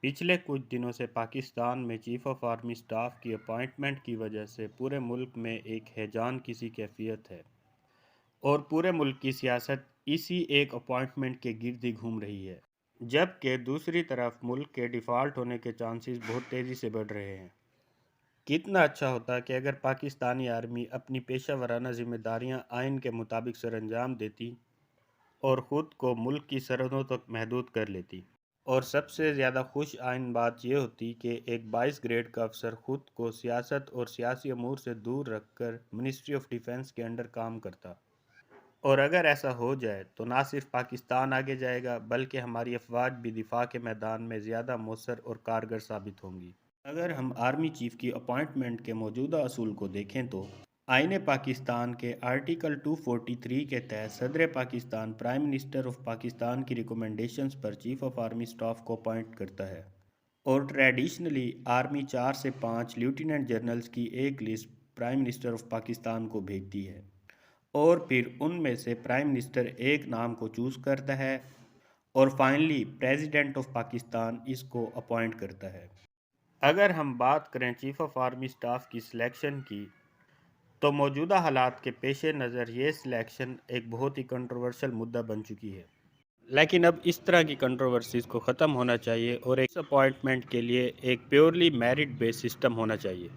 پچھلے کچھ دنوں سے پاکستان میں چیف آف آرمی سٹاف کی اپائنٹمنٹ کی وجہ سے پورے ملک میں ایک ہیجان کی سی کیفیت ہے اور پورے ملک کی سیاست اسی ایک اپائنٹمنٹ کے گرد ہی گھوم رہی ہے، جبکہ دوسری طرف ملک کے ڈیفالٹ ہونے کے چانسز بہت تیزی سے بڑھ رہے ہیں۔ کتنا اچھا ہوتا کہ اگر پاکستانی آرمی اپنی پیشہ ورانہ ذمہ داریاں آئین کے مطابق سر انجام دیتی اور خود کو ملک کی سرحدوں تک محدود کر لیتی۔ اور سب سے زیادہ خوش آئند بات یہ ہوتی کہ ایک 22 گریڈ کا افسر خود کو سیاست اور سیاسی امور سے دور رکھ کر منسٹری آف ڈیفنس کے انڈر کام کرتا۔ اور اگر ایسا ہو جائے تو نہ صرف پاکستان آگے جائے گا بلکہ ہماری افواج بھی دفاع کے میدان میں زیادہ مؤثر اور کارگر ثابت ہوں گی۔ اگر ہم آرمی چیف کی اپائنٹمنٹ کے موجودہ اصول کو دیکھیں تو آئین پاکستان کے آرٹیکل 243 کے تحت صدر Pakistan prime minister of Pakistan کی ریکمنڈیشنز پر چیف آف آرمی سٹاف کو اپائنٹ کرتا ہے، اور ٹریڈیشنلی آرمی 4 سے 5 لیفٹیننٹ جنرلز کی ایک list prime minister of Pakistan کو بھیجتی ہے، اور پھر ان میں سے پرائم منسٹر ایک نام کو چوز کرتا ہے اور فائنلی پریزیڈنٹ آف پاکستان اس کو اپائنٹ کرتا ہے۔ اگر ہم بات کریں چیف آف آرمی سٹاف کی سلیکشن کی تو موجودہ حالات کے پیش نظر یہ سلیکشن ایک بہت ہی کنٹروورشل مدعا بن چکی ہے، لیکن اب اس طرح کی کنٹروورسیز کو ختم ہونا چاہیے اور ایک اپائنٹمنٹ کے لیے ایک پیورلی میرٹ بیس سسٹم ہونا چاہیے۔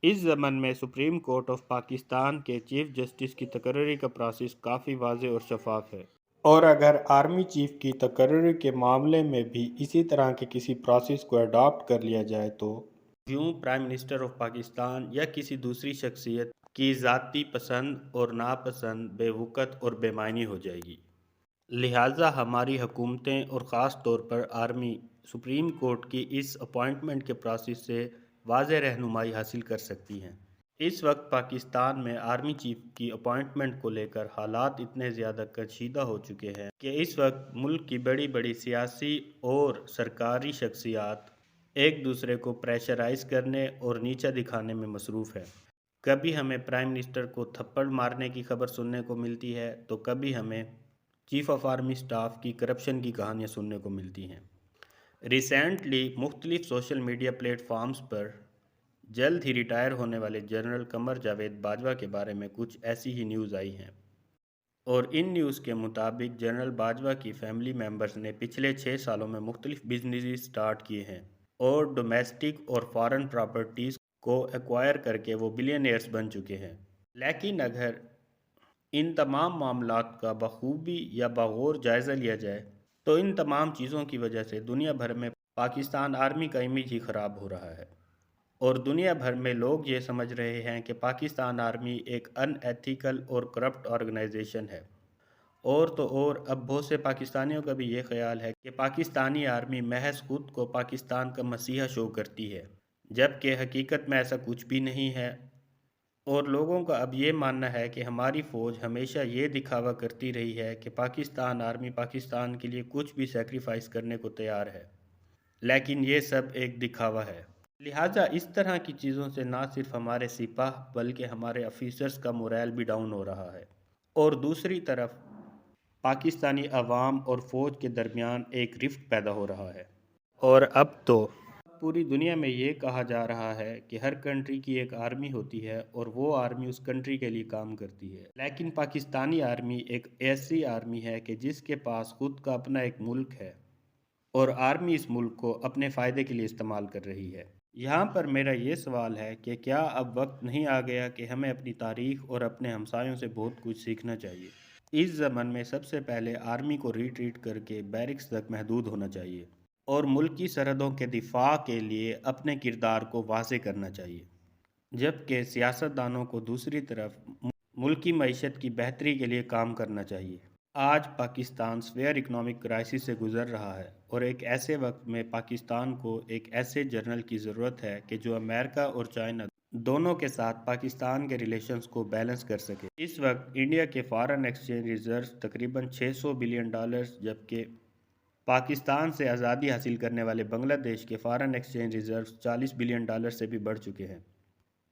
اس ضمن میں سپریم کورٹ آف پاکستان کے چیف جسٹس کی تقرری کا پروسیس کافی واضح اور شفاف ہے، اور اگر آرمی چیف کی تقرری کے معاملے میں بھی اسی طرح کے کسی پروسیس کو اڈاپٹ کر لیا جائے تو یوں پرائم منسٹر آف پاکستان یا کسی دوسری شخصیت کی ذاتی پسند اور ناپسند بے وقت اور بے معنی ہو جائے گی۔ لہٰذا ہماری حکومتیں اور خاص طور پر آرمی سپریم کورٹ کی اس اپائنٹمنٹ کے پروسیس سے واضح رہنمائی حاصل کر سکتی ہیں۔ اس وقت پاکستان میں آرمی چیف کی اپائنٹمنٹ کو لے کر حالات اتنے زیادہ کشیدہ ہو چکے ہیں کہ اس وقت ملک کی بڑی بڑی سیاسی اور سرکاری شخصیات ایک دوسرے کو پریشرائز کرنے اور نیچا دکھانے میں مصروف ہے۔ کبھی ہمیں پرائم منسٹر کو تھپڑ مارنے کی خبر سننے کو ملتی ہے تو کبھی ہمیں چیف آف آرمی سٹاف کی کرپشن کی کہانیاں سننے کو ملتی ہیں۔ ریسنٹلی مختلف سوشل میڈیا پلیٹ فارمز پر جلد ہی ریٹائر ہونے والے جنرل قمر جاوید باجوہ کے بارے میں کچھ ایسی ہی نیوز آئی ہیں، اور ان نیوز کے مطابق جنرل باجوہ کی فیملی ممبرز نے پچھلے 6 سالوں میں مختلف بزنسز سٹارٹ کیے ہیں اور ڈومیسٹک اور فارن پراپرٹیز کو ایکوائر کر کے وہ بلینئرز بن چکے ہیں۔ لیکن اگر ان تمام معاملات کا بخوبی یا بغور جائزہ لیا جائے تو ان تمام چیزوں کی وجہ سے دنیا بھر میں پاکستان آرمی کا امیج ہی خراب ہو رہا ہے، اور دنیا بھر میں لوگ یہ سمجھ رہے ہیں کہ پاکستان آرمی ایک ان ایتھیکل اور کرپٹ آرگنائزیشن ہے، اور تو اور اب بہت سے پاکستانیوں کا بھی یہ خیال ہے کہ پاکستانی آرمی محض خود کو پاکستان کا مسیحا شو کرتی ہے، جبکہ حقیقت میں ایسا کچھ بھی نہیں ہے، اور لوگوں کا اب یہ ماننا ہے کہ ہماری فوج ہمیشہ یہ دکھاوا کرتی رہی ہے کہ پاکستان آرمی پاکستان کے لیے کچھ بھی سیکریفائس کرنے کو تیار ہے، لیکن یہ سب ایک دکھاوا ہے۔ لہٰذا اس طرح کی چیزوں سے نہ صرف ہمارے سپاہ بلکہ ہمارے آفیسرز کا مورائل بھی ڈاؤن ہو رہا ہے، اور دوسری طرف پاکستانی عوام اور فوج کے درمیان ایک رفٹ پیدا ہو رہا ہے، اور اب تو پوری دنیا میں یہ کہا جا رہا ہے کہ ہر کنٹری کی ایک آرمی ہوتی ہے اور وہ آرمی اس کنٹری کے لیے کام کرتی ہے، لیکن پاکستانی آرمی ایک ایسی آرمی ہے کہ جس کے پاس خود کا اپنا ایک ملک ہے، اور آرمی اس ملک کو اپنے فائدے کے لیے استعمال کر رہی ہے۔ یہاں پر میرا یہ سوال ہے کہ کیا اب وقت نہیں آ گیا کہ ہمیں اپنی تاریخ اور اپنے ہمسایوں سے بہت کچھ سیکھنا چاہیے؟ اس زمن میں سب سے پہلے آرمی کو ریٹریٹ کر کے بیرکس تک محدود ہونا چاہیے اور ملکی سرحدوں کے دفاع کے لیے اپنے کردار کو واضح کرنا چاہیے، جبکہ سیاستدانوں کو دوسری طرف ملکی معیشت کی بہتری کے لیے کام کرنا چاہیے۔ آج پاکستان سویئر اکنامک کرائسس سے گزر رہا ہے، اور ایک ایسے وقت میں پاکستان کو ایک ایسے جنرل کی ضرورت ہے کہ جو امریکہ اور چائنا دونوں کے ساتھ پاکستان کے ریلیشنز کو بیلنس کر سکے۔ اس وقت انڈیا کے فارن ایکسچینج ریزروز تقریباً $600 بلین، جبکہ پاکستان سے آزادی حاصل کرنے والے بنگلہ دیش کے فارن ایکسچینج ریزروز $40 بلین سے بھی بڑھ چکے ہیں۔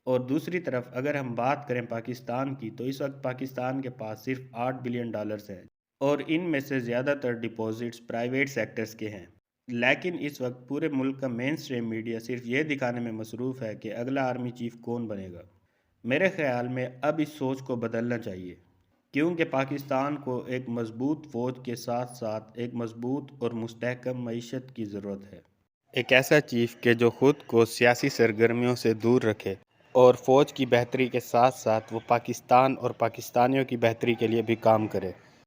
اور دوسری طرف اگر ہم بات کریں پاکستان کی تو اس وقت پاکستان کے پاس صرف $8 بلین ہیں، اور ان میں سے زیادہ تر ڈپازٹس پرائیویٹ سیکٹرز کے ہیں۔ لیکن اس وقت پورے ملک کا مین سٹریم میڈیا صرف یہ دکھانے میں مصروف ہے کہ اگلا آرمی چیف کون بنے گا۔ میرے خیال میں اب اس سوچ کو بدلنا چاہیے، کیونکہ پاکستان کو ایک مضبوط فوج کے ساتھ ساتھ ایک مضبوط اور مستحکم معیشت کی ضرورت ہے۔ ایک ایسا چیف کہ جو خود کو سیاسی سرگرمیوں سے دور رکھے اور فوج کی بہتری کے ساتھ ساتھ وہ پاکستان اور پاکستانیوں کی بہتری کے لیے بھی کام کرے۔